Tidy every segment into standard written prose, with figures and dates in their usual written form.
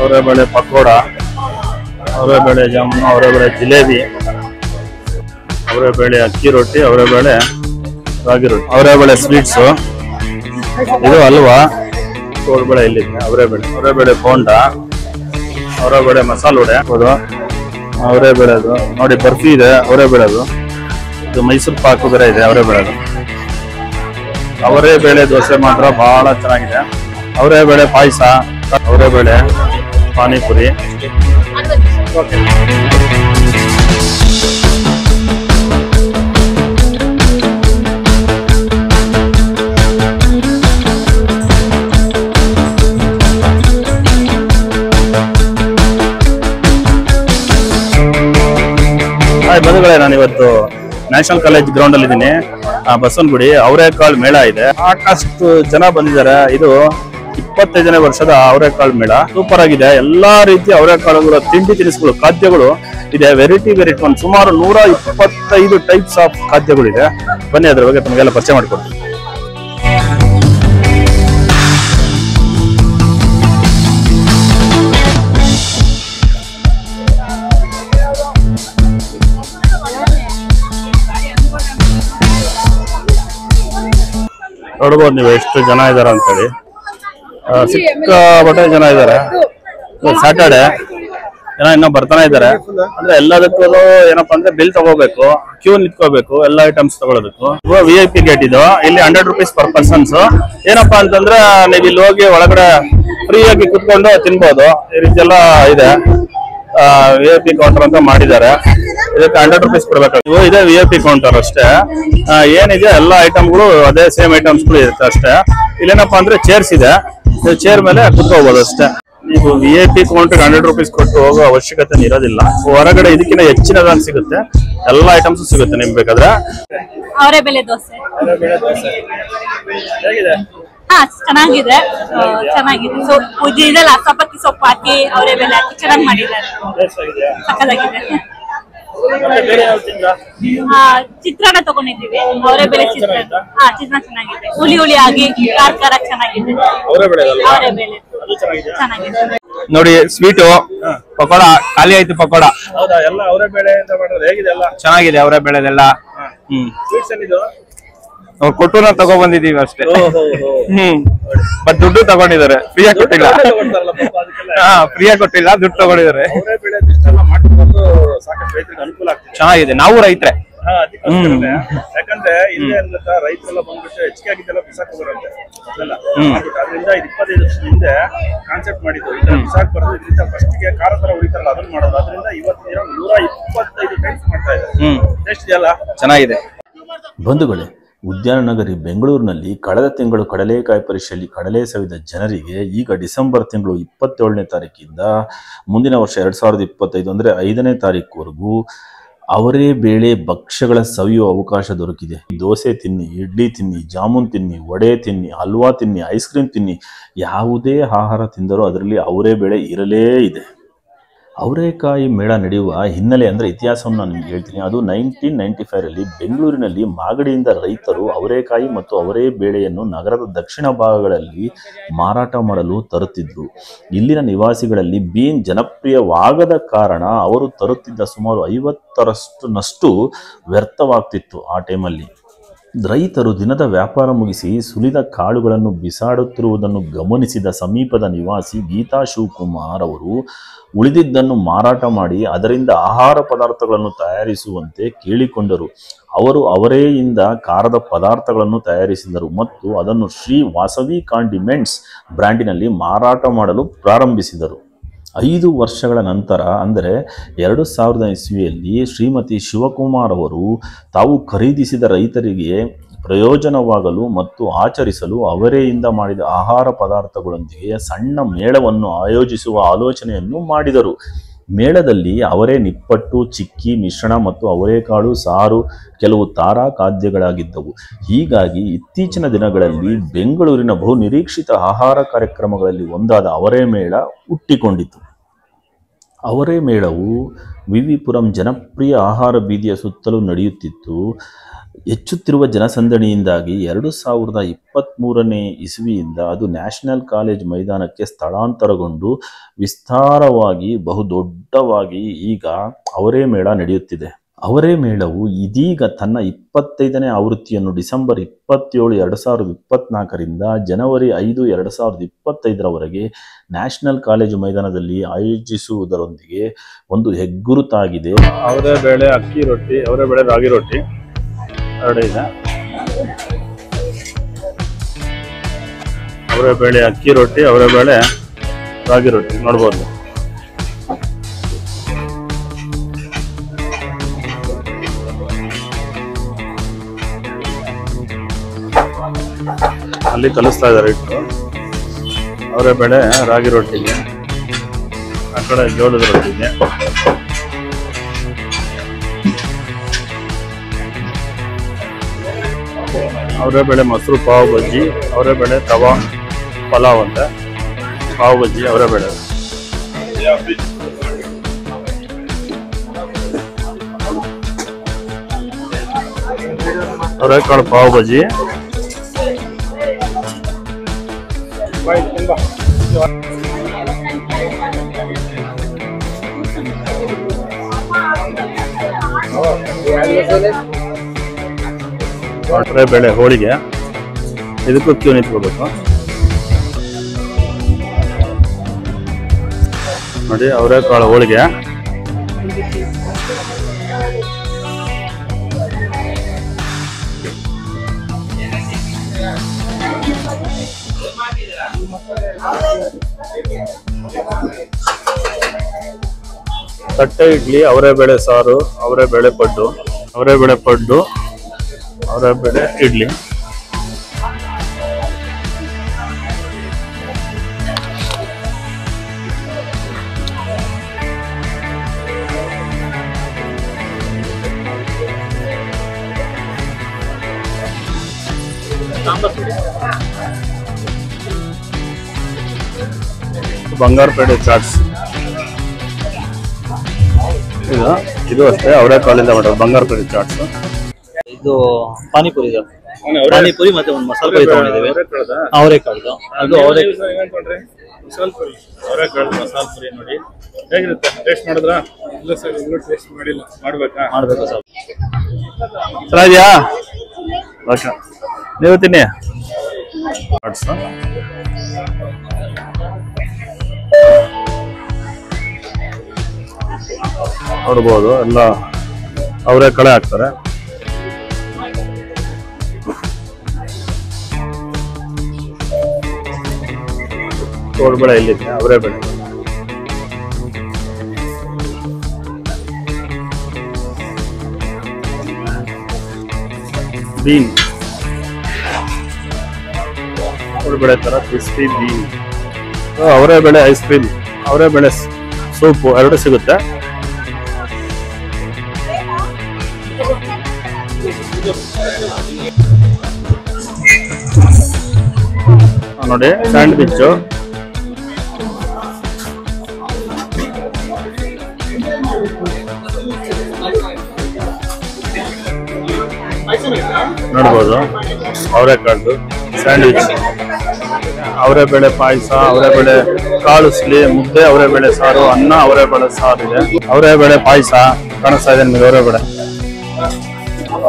ಅವರೆಬೇಳೆ ಪಕೋಡ, ಅವರೆಬೇಳೆ ಜಾಮೂನು, ಅವರೆಬೇಳೆ ಜಿಲೇಬಿ, ಅವರೆಬೇಳೆ ಅಕ್ಕಿ ರೊಟ್ಟಿ, ಅವರೆಬೇಳೆ ರಾಗಿ ರೊಟ್ಟಿ, ಅವರೆಬೇಳೆ ಸ್ವೀಟ್ಸು, ಇದು ಹಲ್ವಾ, ಕೋಡ್ಬೇಳೆ ಇಲ್ಲಿದೆ, ಅವರೆಬೇಳೆ ಬೋಂಡ, ಅವರೆಬೇಳೆ ಮಸಾಲೆ ವಡೆ, ಅವರೆಬೇಳೆದು ನೋಡಿ ಬರ್ಫಿ ಇದೆ, ಅವರೆಬೇಳೆದು, ಇದು ಮೈಸೂರು ಪಾಕು ಬೇರೆ ಇದೆ, ಅವರೆಬೇಳೆದು. ಅವರೆಬೇಳೆ ದೋಸೆ ಮಾತ್ರ ಬಹಳ ಚೆನ್ನಾಗಿದೆ. ಅವರೆಬೇಳೆ ಪಾಯಸ, ಅವರೆಬೇಳೆ ಪಾನಿಪುರಿ. ಬಂಧುಗಳೇ, ನಾನು ಇವತ್ತು ನ್ಯಾಷನಲ್ ಕಾಲೇಜ್ ಗ್ರೌಂಡ್ ಅಲ್ಲಿ ಇದ್ದೀನಿ. ಬಸವನಗುಡಿ ಅವರೆಕಾಳು ಮೇಳ ಇದೆ. ಸಾಕಷ್ಟು ಜನ ಬಂದಿದ್ದಾರೆ. ಇದು 25ನೇ ವರ್ಷದ ಅವರೆಕಾಳು ಮೇಳ. ಸೂಪರ್ ಆಗಿದೆ. ಎಲ್ಲಾ ರೀತಿಯ ಅವರೆಕಾಳುಗಳ ತಿಂಡಿ ತಿನಿಸುಗಳು, ಖಾದ್ಯಗಳು ಇದೆ. ವೆರೈಟಿ ಒಂದು ಸುಮಾರು 125 ಟೈಪ್ಸ್ ಆಫ್ ಖಾದ್ಯಗಳಿದೆ. ಬನ್ನಿ ಅದ್ರ ಬಗ್ಗೆ ತಮಗೆಲ್ಲ ಪರಿಚಯ ಮಾಡಿಕೊಡ್ತೀನಿ. ನೋಡ್ಬೋದು ನೀವು ಎಷ್ಟು ಜನ ಇದಾರೆ ಅಂತೇಳಿ. ಸಿಕ್ಕಾಪಟ್ಟೆ ಜನ ಇದ್ದಾರೆ. ಸ್ಯಾಟರ್ಡೆ ಜನ ಇನ್ನೂ ಬರ್ತಾನೆ ಇದ್ದಾರೆ. ಅಂದ್ರೆ ಎಲ್ಲದಕ್ಕೂ ಏನಪ್ಪಾ ಅಂದ್ರೆ ಬಿಲ್ ತಗೋಬೇಕು, ಕ್ಯೂ ನಿಂತ್ಕೋಬೇಕು, ಎಲ್ಲ ಐಟಮ್ಸ್ ತಗೊಳ್ಳೋದಕ್ಕೂ. VIP ಗೇಟ್ ಇದು. ಇಲ್ಲಿ 100 ರೂಪೀಸ್ ಪರ್ ಪರ್ಸನ್ಸ್. ಏನಪ್ಪಾ ಅಂತಂದ್ರೆ ನೀವು ಇಲ್ಲಿ ಹೋಗಿ ಒಳಗಡೆ ಫ್ರೀ ಆಗಿ ಕುತ್ಕೊಂಡು ತಿನ್ಬೋದು. ಈ ರೀತಿ ಎಲ್ಲ ಇದೆ. VIP ಕೌಂಟರ್ ಅಂತ ಮಾಡಿದ್ದಾರೆ. ಇದಕ್ಕೆ 100 ರೂಪೀಸ್ ಕೊಡ್ಬೇಕು. ಇದೆ VIP ಕೌಂಟರ್ ಅಷ್ಟೇ. ಏನಿದೆ ಎಲ್ಲ ಐಟಮ್ಗಳು ಅದೇ ಸೇಮ್ ಐಟಮ್ಸ್ಗಳು ಇರುತ್ತೆ ಅಷ್ಟೇ. ಇಲ್ಲೇನಪ್ಪಾ ಅಂದ್ರೆ ಚೇರ್ಸ್ ಇದೆ. ಚೇರ್ ಮೇಲೆ ಕುತ್ಕೋಬಹುದು ಅಷ್ಟೇ. ನೀವು VIP ಕೌಂಟರ್ 100 ರೂಪೀಸ್ ಕೊಟ್ಟು ಹೋಗೋ ಅವಶ್ಯಕತೆ ಇರೋದಿಲ್ಲ. ಹೊರಗಡೆ ಇದಕ್ಕಿಂತ ಹೆಚ್ಚಿನದಾಗಿ ಸಿಗುತ್ತೆ. ಎಲ್ಲ ಐಟಮ್ಸ್ ಸಿಗುತ್ತೆ ನಿಮ್ಗೆ ಬೇಕಾದ್ರೆ. ಅವರೆಬೇಳೆ ದೋಸೆ ಹೇಗಿದೆ? ಚೆನ್ನಾಗಿದೆ. ಇದೆಲ್ಲ ಸಪತ್ತಿ ಸೊಪ್ಪು ಹಾಕಿ ಅವರೆಬೇಳೆ ಹಾಕಿ ಚೆನ್ನಾಗಿ ಮಾಡಿದ್ದಾರೆ. ಸಕ್ಕತ್ತಾಗಿದೆ. ಚಿತ್ರಾನ್ನ ತಗೊಂಡಿದ್ದೀವಿ. ಅವರೆಬೇಳೆ ಚಿತ್ರಾನ್ನ ಚೆನ್ನಾಗಿದೆ. ಹುಳಿ ಆಗಿ ಖಾರ ಚೆನ್ನಾಗಿದೆ. ಅವರೆಬೇಳೆ ಚೆನ್ನಾಗಿದೆ. ನೋಡಿ ಸ್ವೀಟು ಪಕೋಡ ಖಾಲಿ ಆಯ್ತು. ಪಕೋಡ ಎಲ್ಲ ಅವರೆಬೇಳೆ ಅಂತ ಮಾಡಿದ್ರೆ ಹೇಗಿದೆ? ಎಲ್ಲ ಚೆನ್ನಾಗಿದೆ. ಅವರೆಬೇಳೆದೆಲ್ಲ ಕೊಟ್ಟು ನಾವು ತಗೊಬಂದಿದೀವಿ ಅಷ್ಟೇ. ಬಟ್ ದುಡ್ಡು ತಗೊಂಡಿದ್ದಾರೆ. ಫ್ರೀಯಾಗಿ ಕೊಟ್ಟಿಲ್ಲ. ಫ್ರೀಯಾಗಿ ಕೊಟ್ಟಿಲ್ಲ, ದುಡ್ಡು ತಗೊಂಡಿದ್ದಾರೆ. ಚೆನ್ನಾಗಿದೆ. ನಾವು ರೈತರೇ. ಯಾಕಂದ್ರೆ ಇಲ್ಲಿ ರೈತರೆಲ್ಲ ಬಂದ್ಬಿಟ್ಟು ಹೆಚ್ಚಿಗೆ ಆಗಿದ್ದೆಲ್ಲ ಬಿಸಾಕ್ ಹೋಗೋರಂತೆ. ಅದರಿಂದ 25 ವರ್ಷದ ಹಿಂದೆ ಕಾನ್ಸೆಪ್ಟ್ ಮಾಡಿದ್ದು. ಇದನ್ನ ಬಿಸಾಕ್ ಬರೋದು, ಇದರಿಂದ ಫಸ್ಟ್ ಗೆ ಖಾರ ತರ ಉಳಿತಾರಲ್ಲ ಅದನ್ನ ಮಾಡೋದು. ಅದರಿಂದ ಇವತ್ತಿನ 125 ಟೈಮ್ಸ್ ಮಾಡ್ತಾ ಇದ್ದಾರೆ. ಟೇಸ್ಟ್ ಇದೆಯಲ್ಲ, ಚೆನ್ನಾಗಿದೆ. ಬಂಧುಗಳೇ, ಉದ್ಯಾನ ನಗರಿ ಬೆಂಗಳೂರಿನಲ್ಲಿ ಕಳೆದ ತಿಂಗಳು ಕಡಲೆಕಾಯಿ ಪರೀಕ್ಷೆಯಲ್ಲಿ ಕಡಲೆ ಸವಿದ ಜನರಿಗೆ ಈಗ ಡಿಸೆಂಬರ್ ತಿಂಗಳು 27ನೇ ತಾರೀಕಿಂದ ಮುಂದಿನ ವರ್ಷ 2025 ಅಂದರೆ 5ನೇ ತಾರೀಕುವರೆಗೂ ಅವರೇ ಬೇಳೆ ಭಕ್ಷ್ಯಗಳ ಸವಿಯುವ ಅವಕಾಶ ದೊರಕಿದೆ. ದೋಸೆ ತಿನ್ನಿ, ಇಡ್ಲಿ ತಿನ್ನಿ, ಜಾಮೂನ್ ತಿನ್ನಿ, ವಡೆ ತಿನ್ನಿ, ಹಲ್ವಾ ತಿನ್ನಿ, ಐಸ್ ಕ್ರೀಮ್ ತಿನ್ನಿ, ಯಾವುದೇ ಆಹಾರ ತಿಂದರೂ ಅದರಲ್ಲಿ ಅವರೇ ಬೇಳೆ ಇರಲೇ ಇದೆ. ಅವರೆಕಾಯಿ ಮೇಳ ನಡೆಯುವ ಹಿನ್ನೆಲೆ ಅಂದರೆ ಇತಿಹಾಸವನ್ನು ನಾನು ನಿಮ್ಗೆ ಹೇಳ್ತೀನಿ. ಅದು 1995ರಲ್ಲಿ ಬೆಂಗಳೂರಿನಲ್ಲಿ ಮಾಗಡಿಯಿಂದ ರೈತರು ಅವರೆಕಾಯಿ ಮತ್ತು ಅವರೇ ಬೇಳೆಯನ್ನು ನಗರದ ದಕ್ಷಿಣ ಭಾಗಗಳಲ್ಲಿ ಮಾರಾಟ ಮಾಡಲು ತರುತ್ತಿದ್ದರು. ಇಲ್ಲಿನ ನಿವಾಸಿಗಳಲ್ಲಿ ಬೀನ್ ಜನಪ್ರಿಯವಾಗದ ಕಾರಣ ಅವರು ತರುತ್ತಿದ್ದ ಸುಮಾರು 50ರಷ್ಟು ವ್ಯರ್ಥವಾಗ್ತಿತ್ತು. ಆ ಟೈಮಲ್ಲಿ ರೈತರು ದಿನದ ವ್ಯಾಪಾರ ಮುಗಿಸಿ ಸುಲಿದ ಕಾಳುಗಳನ್ನು ಬಿಸಾಡುತ್ತಿರುವುದನ್ನು ಗಮನಿಸಿದ ಸಮೀಪದ ನಿವಾಸಿ ಗೀತಾ ಶಿವಕುಮಾರ್ ಅವರು ಉಳಿದಿದ್ದನ್ನು ಮಾರಾಟ ಮಾಡಿ ಅದರಿಂದ ಆಹಾರ ಪದಾರ್ಥಗಳನ್ನು ತಯಾರಿಸುವಂತೆ ಕೇಳಿಕೊಂಡರು. ಅವರು ಅವರೆಯಿಂದ ಖಾರದ ಪದಾರ್ಥಗಳನ್ನು ತಯಾರಿಸಿದರು ಮತ್ತು ಅದನ್ನು ಶ್ರೀ ವಾಸವಿ ಕಾಂಡಿಮೆಂಟ್ಸ್ ಬ್ರ್ಯಾಂಡಿನಲ್ಲಿ ಮಾರಾಟ ಮಾಡಲು ಪ್ರಾರಂಭಿಸಿದರು. 5 ವರ್ಷಗಳ ನಂತರ ಅಂದರೆ 2000 ಇಸ್ವಿಯಲ್ಲಿ ಶ್ರೀಮತಿ ಶಿವಕುಮಾರ್ ಅವರು ತಾವು ಖರೀದಿಸಿದ ರೈತರಿಗೆ ಪ್ರಯೋಜನವಾಗಲು ಮತ್ತು ಆಚರಿಸಲು ಅವರೆಯಿಂದ ಮಾಡಿದ ಆಹಾರ ಪದಾರ್ಥಗಳೊಂದಿಗೆ ಸಣ್ಣ ಮೇಳವನ್ನು ಆಯೋಜಿಸುವ ಆಲೋಚನೆಯನ್ನು ಮಾಡಿದರು. ಮೇಳದಲ್ಲಿ ಅವರೇ ನಿಪ್ಪಟ್ಟು, ಚಿಕ್ಕಿ ಮಿಶ್ರಣ ಮತ್ತು ಅವರೆಕಾಳು ಸಾರು ಕೆಲವು ತಾರಾ ಖಾದ್ಯಗಳಾಗಿದ್ದವು. ಹೀಗಾಗಿ ಇತ್ತೀಚಿನ ದಿನಗಳಲ್ಲಿ ಬೆಂಗಳೂರಿನ ಬಹು ನಿರೀಕ್ಷಿತ ಆಹಾರ ಕಾರ್ಯಕ್ರಮಗಳಲ್ಲಿ ಒಂದಾದ ಅವರೇ ಮೇಳ ಹುಟ್ಟಿಕೊಂಡಿತು. ಅವರೇ ಮೇಳವು ವಿವಿ ಪುರಂ ಜನಪ್ರಿಯ ಆಹಾರ ಬೀದಿಯ ಸುತ್ತಲೂ ನಡೆಯುತ್ತಿತ್ತು. ಹೆಚ್ಚುತ್ತಿರುವ ಜನಸಂದಣಿಯಿಂದಾಗಿ 2023ನೇ ಇಸವಿಯಿಂದ ಅದು ನ್ಯಾಷನಲ್ ಕಾಲೇಜ್ ಮೈದಾನಕ್ಕೆ ಸ್ಥಳಾಂತರಗೊಂಡು ವಿಸ್ತಾರವಾಗಿ ಬಹುದೊಡ್ಡವಾಗಿ ಈಗ ಅವರೇ ಮೇಳ ನಡೆಯುತ್ತಿದೆ. ಅವರೇ ಮೇಳವು ಇದೀಗ ತನ್ನ 25ನೇ ಆವೃತ್ತಿಯನ್ನು ಡಿಸೆಂಬರ್ 27, 2024ರಿಂದ ಜನವರಿ 5, 2025ರವರೆಗೆ ನ್ಯಾಷನಲ್ ಕಾಲೇಜು ಮೈದಾನದಲ್ಲಿ ಆಯೋಜಿಸುವುದರೊಂದಿಗೆ ಒಂದು ಹೆಗ್ಗುರುತಾಗಿದೆ. ಅವರೇ ಬೇಳೆ ಅಕ್ಕಿ ರೊಟ್ಟಿ, ಅವರೇ ಬೇಳೆ ರಾಗಿ ರೊಟ್ಟಿ ಎರಡು ಇದೆ. ಅವರೇ ಬೇಳೆ ಅಕ್ಕಿ ರೊಟ್ಟಿ, ಅವರೇ ಬೇಳೆ ರಾಗಿ ರೊಟ್ಟಿ ನೋಡ್ಬೋದು. ಅಲ್ಲಿ ಕಲಿಸ್ತಾ ಇದ್ದಾರೆ ಇಟ್ಟು. ಅವರೇ ಬೇಳೆ ರಾಗಿ ರೊಟ್ಟಿಗೆ, ಆ ಕಡೆ ಜೋಳದ ರೊಟ್ಟಿಗೆ. ಅವರೇ ಬೇಳೆ ಮೊಸರು ಪಾವ್ ಬಜ್ಜಿ, ಅವರೇ ಬೇಳೆ ತವಾ ಪಲಾವ್ ಅಂತ ಪಾವ್ ಬಜ್ಜಿ, ಅವರೇ ಬೇಳೆ. ಅವರೆಕಾಳು ಪಾವ್ ಬಜ್ಜಿ. ಅವರೇ ಬೇಳೆ ಹೋಳಿಗೆ, ಇದಕ್ಕೂ ಕ್ಯೂ ನಿಂತ್ಕೋಬೇಕು ನೋಡಿ. ಅವರೆಕಾಳು ಹೋಳಿಗೆ, ತಟ್ಟೆ ಇಡ್ಲಿ, ಅವರೇ ಬೇಳೆ ಸಾರು, ಅವರೇ ಬೇಳೆ ಪಡ್ಡು, ಅವರೇ ಬೇಳೆ ಪಡ್ಡು, ಅವರೇ ಬೇಳೆ ಇಡ್ಲಿ. ಬಂಗಾರಪೇಟೆ ಚಾಟ್ಸ್ ಇದು ಅಷ್ಟೇ, ಅವರೆಕಾಳಿಂದ ಮಾಡೋದು ಬಂಗಾರಪೇಟೆ ಚಾಟ್ಸ್. ಇದು ಪಾನಿಪುರಿ ಇದೆ. ಪಾನಿಪುರಿ ಮತ್ತೆ ಒಂದು ಮಸಾಲೆ ಪುರಿ ತಗೊಂಡಿದ್ದೀವಿ. ಅವರೆಕಾಳು ಅದು ಅವರೆಕಾಳು ಮಸಾಲೆ ಪುರಿ ನೋಡಿ ಹೇಗಿರುತ್ತೆ. ಟೇಸ್ಟ್ ಮಾಡಿದ್ರಾ? ಇಲ್ಲ ಸರ್, ಇನ್ನೂ ಟೇಸ್ಟ್ ಮಾಡಿಲ್ಲ. ಮಾಡ್ಬೇಕು ಸರ್. ಚೆನ್ನಾಗಿದೆಯಾ? ಓಕೆ, ನೀವು ತಿನ್ನಿ. ನೋಡ್ಬೋದು, ಎಲ್ಲ ಅವರೆಕಾಳು ಹಾಕ್ತಾರೆ. ತೋಡ್ಬೇಳೆ ಇಲ್ಲಿದೆ, ಅವರೇ ಬೇಳೆ. ಬೀನ್, ತೋಡ್ಬೇಳೆ ತರ ಕ್ರಿಸ್ಪಿ ಬೀನ್. ಅವರೇ ಬೇಳೆ ಐಸ್ ಕ್ರೀಮ್, ಅವರೇ ಬೇಳೆ ಸೂಪು ಎರಡು ಸಿಗುತ್ತೆ. ನೋಡಿ ಸ್ಯಾಂಡ್ವಿಚ್, ನೋಡ್ಬೋದು ಅವರೆಕಾಳು ಸ್ಯಾಂಡ್ವಿಚ್, ಅವರೇ ಬೇಳೆ ಪಾಯಸ, ಅವರೇ ಬೇಳೆ ಕಾಳುಸ್ಲಿ, ಮುದ್ದೆ, ಅವರೇ ಬೇಳೆ ಸಾರು, ಅನ್ನ, ಅವರೇ ಬೇಳೆ ಸಾರು ಇದೆ. ಅವರೇ ಬೇಳೆ ಪಾಯಸ ಕಾಣಿಸ್ತಾ ಇದೆ ನಿಮಗೆ. ಅವರೇ ಬೇಳೆ,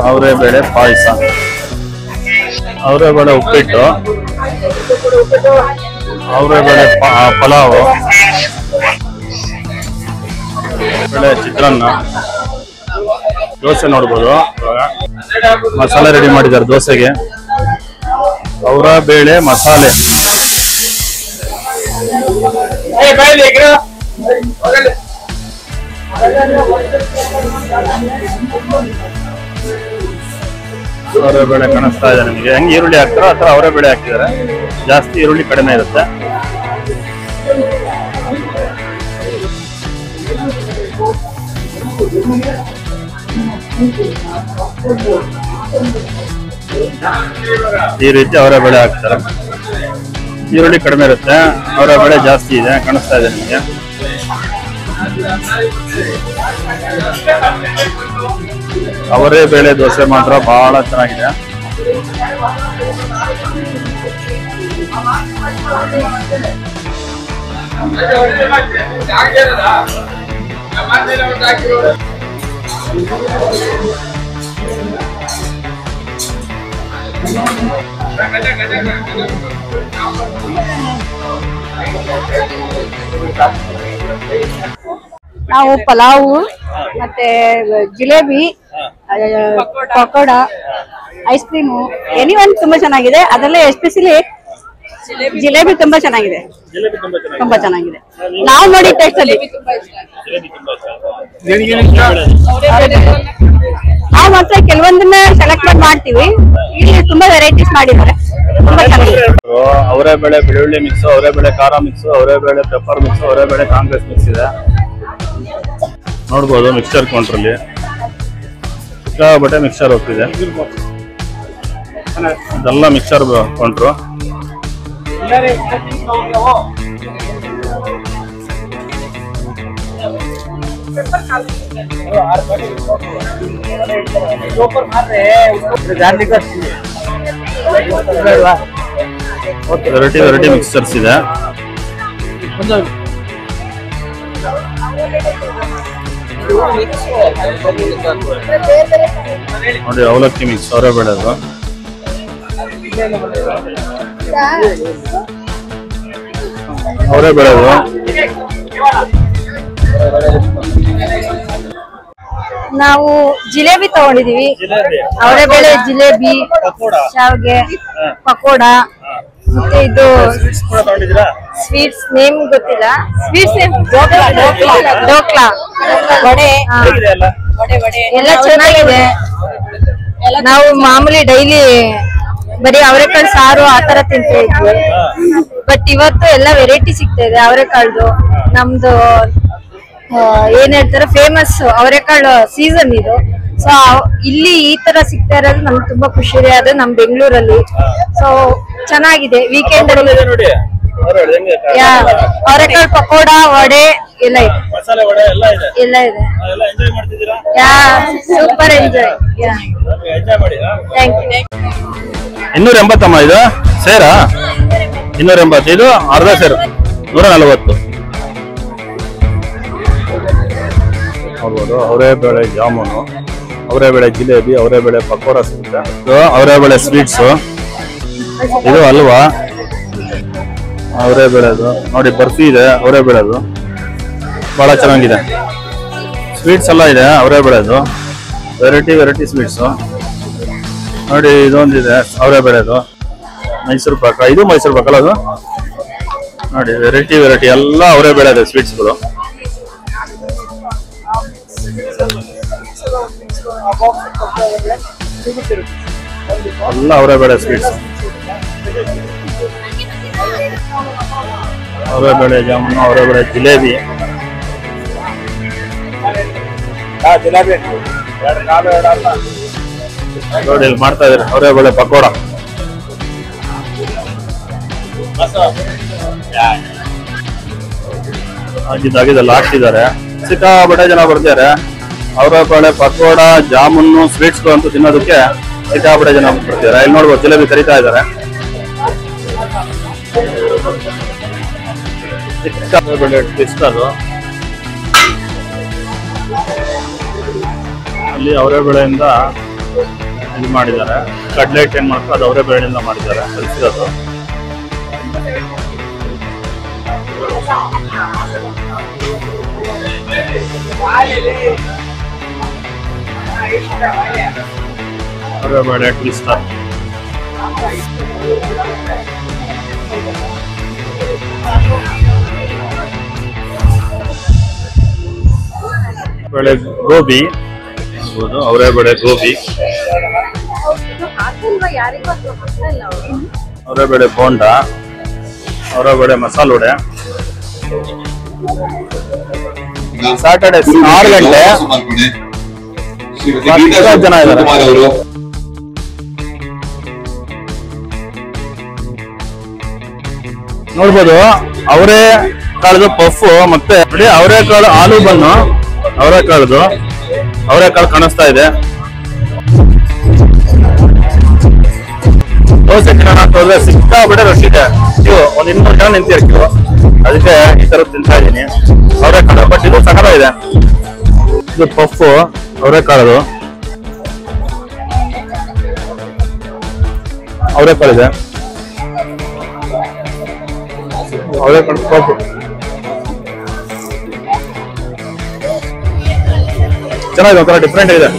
ಅವರೇ ಬೇಳೆ ಪಾಯಸ, ಅವರೇ ಬೇಳೆ ಉಪ್ಪಿಟ್ಟು, ಅವರೇ ಬೇಳೆ ಪಲಾವ್, ಬೇಳೆ ಚಿತ್ರಾನ್ನ, ದೋಸೆ ನೋಡ್ಬೋದು. ಮಸಾಲೆ ರೆಡಿ ಮಾಡಿದ್ದಾರೆ ದೋಸೆಗೆ, ಅವರ ಬೇಳೆ ಮಸಾಲೆ. ಅವರೇ ಬೇಳೆ ಕಾಣಿಸ್ತಾ ಇದೆ ನಿಮಗೆ. ಹೆಂಗೆ ಈರುಳ್ಳಿ ಹಾಕ್ತಾರೋ ಆ ಥರ ಅವರೇ ಬೇಳೆ ಹಾಕಿದ್ದಾರೆ. ಜಾಸ್ತಿ ಈರುಳ್ಳಿ ಕಡಿಮೆ ಇರುತ್ತೆ. ಈ ರೀತಿ ಅವರೇ ಬೇಳೆ ಹಾಕ್ತಾರೆ. ಈರುಳ್ಳಿ ಕಡಿಮೆ ಇರುತ್ತೆ, ಅವರೇ ಬೇಳೆ ಜಾಸ್ತಿ ಇದೆ, ಕಾಣಿಸ್ತಾ ಇದೆ ನಿಮಗೆ. ಅವರೇ ಬೇಳೆ ದೋಸೆ ಮಾತ್ರ ಬಹಳ ಚೆನ್ನಾಗಿದೆ. ನಾವು ಪಲಾವು ಮತ್ತೆ jalebi, pakoda, ice cream, any one ತುಂಬಾ ಚೆನ್ನಾಗಿದೆ. ಅದರಲ್ಲೇ ಎಸ್ಪೆಷಲಿ ಜಿಲೇಬಿ ತುಂಬಾ ಚೆನ್ನಾಗಿದೆ, ತುಂಬಾ ಚೆನ್ನಾಗಿದೆ. ನಾವು ನೋಡಿ ಟೇಸ್ಟ್ ಅಲ್ಲಿ ನಾವು ಮಾತ್ರ ಕೆಲವೊಂದನ್ನ ಸೆಲೆಕ್ಟ್ ಮಾಡ್ತೀವಿ. ಇಲ್ಲಿ ತುಂಬಾ ವೆರೈಟೀಸ್ ಮಾಡಿದ್ದಾರೆ, ತುಂಬಾ ಚೆನ್ನಾಗಿದೆ. ಅವರೇ ಬೇಳೆ ಬೆಳ್ಳುಳ್ಳಿ ಮಿಕ್ಸ್, ಅವರೇ ಬೇಳೆ ಖಾರ ಮಿಕ್ಸ್, ಅವರೇ ಬೇಳೆ ಪೆಪ್ಪರ್ ಮಿಕ್ಸ್, ಅವರೇ ಬೇಳೆ ಕಾಂಗ್ರೆಸ್ ಮಿಕ್ಸ್ ಇದೆ. ನೋಡ್ಬೋದು ಮಿಕ್ಸ್ಚರ್ ಕೌಂಟ್ರಲ್ಲಿ ಸಿಕ್ಕಾಪಟ್ಟೆ ಮಿಕ್ಸ್ಚರ್ ಹೋಗ್ತಿದೆ. ಇದೆಲ್ಲ ಮಿಕ್ಸ್ಚರ್ ಕೌಂಟ್ರು. ವೆರೈಟಿ ಮಿಕ್ಸ್ಚರ್ಸ್ ಇದೆ. ನೋಡಿ ಅವಲಕ್ಕಿ ಮಿಕ್ಸ್, ಅವರೇ ಬೆಳೆದು ಅವರೇ ಬೆಳೆದು ನಾವು ಜಿಲೇಬಿ ತಗೊಂಡಿದೀವಿ. ಅವರೇ ಬೇಳೆ ಜಿಲೇಬಿ, ಶಾವ್ಗೆ, ಪಕೋಡ, ಮತ್ತೆ ಇದು ಸ್ವೀಟ್ಸ್ ನೇಮ್ ಗೊತ್ತಿಲ್ಲ. ಸ್ವೀಟ್ಸ್ ನೇಮ್ ಡೋಕ್ಲಾ, ವಡೆ ಎಲ್ಲ ಚೆನ್ನಾಗಿದೆ. ನಾವು ಮಾಮೂಲಿ ಡೈಲಿ ಬರೀ ಅವರೆಕಾಳು ಸಾರು ಆತರ ತಿಂತ ಇದ್ವಿ. ಬಟ್ ಇವತ್ತು ಎಲ್ಲ ವೆರೈಟಿ ಸಿಗ್ತಾ ಇದೆ. ಅವರೆಕಾಳ್ದು ನಮ್ದು ಏನ್ ಹೇಳ್ತಾರೆ ಫೇಮಸ್ ಅವರೆಕಾಳು ಸೀಸನ್ ಇದು. ಸೊ ಇಲ್ಲಿ ಈ ತರ ಸಿಗ್ತಾ ಇರೋದು ನಮ್ಗೆ ತುಂಬಾ ಖುಷಿ ಇದೆ. ಅದು ನಮ್ ಬೆಂಗಳೂರಲ್ಲಿ ಸೊ ಚೆನ್ನಾಗಿದೆ. ವೀಕೆಂಡ್ ಅಲ್ಲಿ ಅವರೆಕಾಳು ಪಕೋಡ, ವಡೆ ಎಲ್ಲ ಇದೆ, ಎಲ್ಲ ಇದೆ. Super enjoy. Thank you. 280 ಇದು ಸೇರಾ 280, ಇದು ಅರ್ಧ ಸೇರು 140. ನೋಡ್ಬೋದು ಅವರೇ ಬೇಳೆ ಜಾಮೂನು, ಅವರೇ ಬೇಳೆ ಜಿಲೇಬಿ, ಅವರೇ ಬೇಳೆ ಪಕೋಡ ಸಿಗುತ್ತೆ. ಅವರೇ ಬೇಳೆ ಸ್ವೀಟ್ಸು, ಇದು ಹಲ್ವಾ ಅವರೇ ಬೆಳೆದು. ನೋಡಿ ಬರ್ಫಿ ಇದೆ, ಅವರೇ ಬೆಳೆದು ಬಹಳ ಚೆನ್ನಾಗಿದೆ. ಸ್ವೀಟ್ಸ್ ಎಲ್ಲ ಇದೆ ಅವರೇ ಬೆಳೆದು, ವೆರೈಟಿ ಸ್ವೀಟ್ಸು. ನೋಡಿ ಇದೊಂದಿದೆ ಅವರೇ ಬೆಳೆದು, ಮೈಸೂರು ಪಾಕ, ಇದು ಮೈಸೂರು ಪಾಕ ಅಲ್ಲ ಅದು. ನೋಡಿ ವೆರೈಟಿ ಎಲ್ಲ ಅವರೇ ಬೆಳೆದು ಸ್ವೀಟ್ಸ್ಗಳು. ಎಲ್ಲ ಅವರೇ ಬೇಳೆ ಸ್ವೀಟ್ಸ್, ಅವರೇ ಬೇಳೆ ಜಾಮೂನು, ಅವರೇ ಬೇಳೆ ಜಿಲೇಬಿ. ನೋಡಿ ಇಲ್ಲಿ ಮಾಡ್ತಾ ಇದ್ದಾರೆ ಅವರೇ ಬೇಳೆ ಪಕೋಡ. ಆಗಿದ್ದೆಲ್ಲ ಹಾಕ್ತಿದ್ದಾರೆ. ಸಿಕ್ಕಾಪಟ್ಟೆ ಜನ ಬರ್ತಾರೆ. ಅವರೇ ಬೇಳೆ ಪಕೋಡ, ಜಾಮೂನು, ಸ್ವೀಟ್ಸ್ ಅಂತೂ ತಿನ್ನೋದಕ್ಕೆ ಸಿಕ್ಕಾಪಟ್ಟೆ ಜನ ಬರ್ತಿದ್ದಾರೆ. ಇಲ್ಲಿ ನೋಡ್ಬೋದು ಜಿಲೇಬಿ ಕರಿತಾ ಇದ್ದಾರೆ. ಸಿಕ್ಕಾಪಟ್ಟೆ ಟ್ವಿಸ್ಟ್ ಅದು. ಅಲ್ಲಿ ಅವರೇ ಬೆಳೆಯಿಂದ ಇದು ಮಾಡಿದ್ದಾರೆ. ಕಡ್ಲೆಟ್ ಏನ್ ಮಾಡ್ತಾರೆ ಅದು ಅವರೇ ಬೆಳೆಯಿಂದ ಮಾಡಿದ್ದಾರೆ, ಕಲಿಸಿರೋದು. ಅವರೇ ಬೇಳೆ ಟ್ವಿಸ್ಟರ್. ಬೇಳೆ ಗೋಬಿ, ಅವರೇ ಬೇಳೆ ಗೋಬಿ, ಅವರೇ ಬೇಳೆ ಬೋಂಡ, ಅವರೇ ಬೇಳೆ ಮಸಾಲೆ ವಡೆ. ಸ್ಯಾಟರ್ಡೆ 6 ಗಂಟೆ ಜನ ಇದ್ದಾರೆ. ನೋಡ್ಬೋದು ಅವರೇ ಕಾಳದು ಪಫ್, ಮತ್ತೆ ಅವರೇ ಕಾಳು ಆಲೂ ಬನ್ನು, ಅವರೇ ಕಾಳದು ಅವರೆಕಾಳು ಕಾಣಿಸ್ತಾ ಇದೆ. ದೋಸೆ ತಿನ್ನೋಣ ಅಂತ ಹೋದ್ರೆ ಸಿಕ್ಕಾಬಿಟ್ಟೆ ರಶ್ ಇದೆ. ಒಂದ್ 200 ಜನ ನಿಂತಿರ್ತೀವಿ, ಅದಕ್ಕೆ ಈ ತರ ತಿಂತಾ ಇದೀನಿ. ಅವರೆಕಾಳು ಬಟ್ ಇದು ಸಕಲಾಗಿದೆ. ಇದು ಪಫ್ ಅವರೆಕಾಳು, ಅವರೆಕಾಳಿದೆ, ಅವರೆಕಾಳು ಪಫ್ ಚೆನ್ನಾಗಿದೆ, ಒಂಥರ ಡಿಫ್ರೆಂಟ್ ಇದೆ.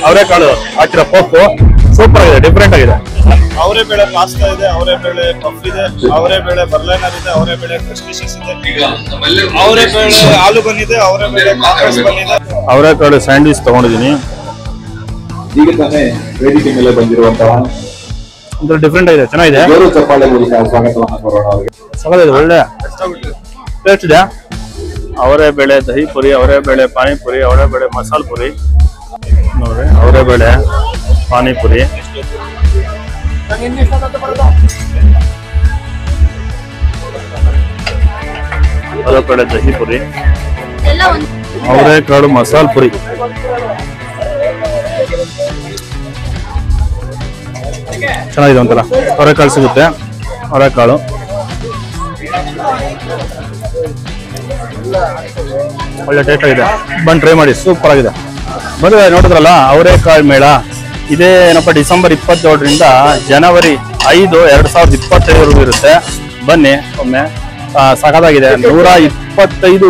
ಅವರೆಕಾಳು ಹಾಕಿರೋ ಪಫ್ ಸೂಪರ್ ಆಗಿದೆ, ಡಿಫ್ರೆಂಟ್ ಆಗಿದೆ. ಅವರೇ ಬೇಳೆ ಪಾಸ್ತಾ ಇದೆ, ಅವರೇ ಬೇಳೆ ಪಫ್ ಇದೆ, ಅವರೇ ಬೇಳೆ ಬರ್ಲೈನರ್ ಇದೆ, ಅವರೇ ಬೇಳೆ ಫ್ರೆಶ್ ಡಿಶಸ್ ಇದೆ, ಅವರೇ ಬೇಳೆ ಆಲೂ ಬಂದಿದೆ, ಅವರೇ ಬೇಳೆ ಕಾಂಗ್ರೆಸ್ ಬಂದಿದೆ. ಅವರೆಕಾಳು ಸ್ಯಾಂಡ್ವಿಚ್ ತಗೊಂಡಿದ್ದೀನಿ. ಈಗ ತಾನೇ ವೇದಿಕೆ ಮೇಲೆ ಬಂದಿರುವಂತಹ ಒಂಥರ ಡಿಫ್ರೆಂಟ್ ಆಗಿದೆ, ಚೆನ್ನಾಗಿದೆ. ಜೋರು ಚಪ್ಪಾಳೆ ಮೂಲಕ ಸ್ವಾಗತವನ್ನು ಕೋರೋಣ ಅವರಿಗೆ. ಚೆನ್ನಾಗಿದೆ, ಒಳ್ಳೆ ಟೇಸ್ಟ್ ಇದೆ. ಅವರೇ ಬೇಳೆ ದಹಿ ಪುರಿ, ಅವರೇ ಬೇಳೆ ಪಾನಿಪುರಿ, ಅವರೇ ಬೇಳೆ ಮಸಾಲ ಪುರಿ ನೋಡ್ರಿ, ಅವರೇ ಬೇಳೆ ಪಾನಿಪುರಿ, ಅವರೇ ಬೇಳೆ ದಹಿ ಪುರಿ, ಅವರೆಕಾಳು ಮಸಾಲ ಪುರಿ. ಚೆನ್ನಾಗಿದೆ, ಒಂಥರ ಅವರೆಕಾಳು ಸಿಗುತ್ತೆ. ಅವರೆಕಾಳು ಒಳ್ಳೆ ಟೇಸ್ಟ್ ಆಗಿದೆ. ಬಂದು ಟ್ರೈ ಮಾಡಿ, ಸೂಪರ್ ಆಗಿದೆ. ಬಂದು ನೋಡಿದ್ರಲ್ಲ ಅವರೆಕಾಳು ಮೇಳ. ಇದೇ ಏನಪ್ಪ ಡಿಸೆಂಬರ್ 27ರಿಂದ ಜನವರಿ 5, 2025 ಇರುತ್ತೆ. ಬನ್ನಿ ಒಮ್ಮೆ, ಸಖತ್ತಾಗಿದೆ. 125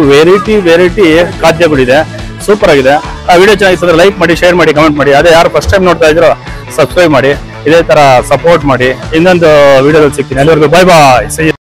ವೆರೈಟಿ ಖಾದ್ಯಗಳಿದೆ, ಸೂಪರ್ ಆಗಿದೆ. ಆ ವಿಡಿಯೋ ಚೆನ್ನಾಗಿದ್ರೆ ಲೈಕ್ ಮಾಡಿ, ಶೇರ್ ಮಾಡಿ, ಕಮೆಂಟ್ ಮಾಡಿ. ಅದೇ ಯಾರು ಫಸ್ಟ್ ಟೈಮ್ ನೋಡ್ತಾ ಇದ್ರೋ ಸಬ್ಸ್ಕ್ರೈಬ್ ಮಾಡಿ, ಇದೇ ತರ ಸಪೋರ್ಟ್ ಮಾಡಿ. ಇನ್ನೊಂದು ವಿಡಿಯೋದಲ್ಲಿ ಸಿಗ್ತೀನಿ. ಎಲ್ಲರಿಗೂ ಬಾಯ್ ಬಾಯ್.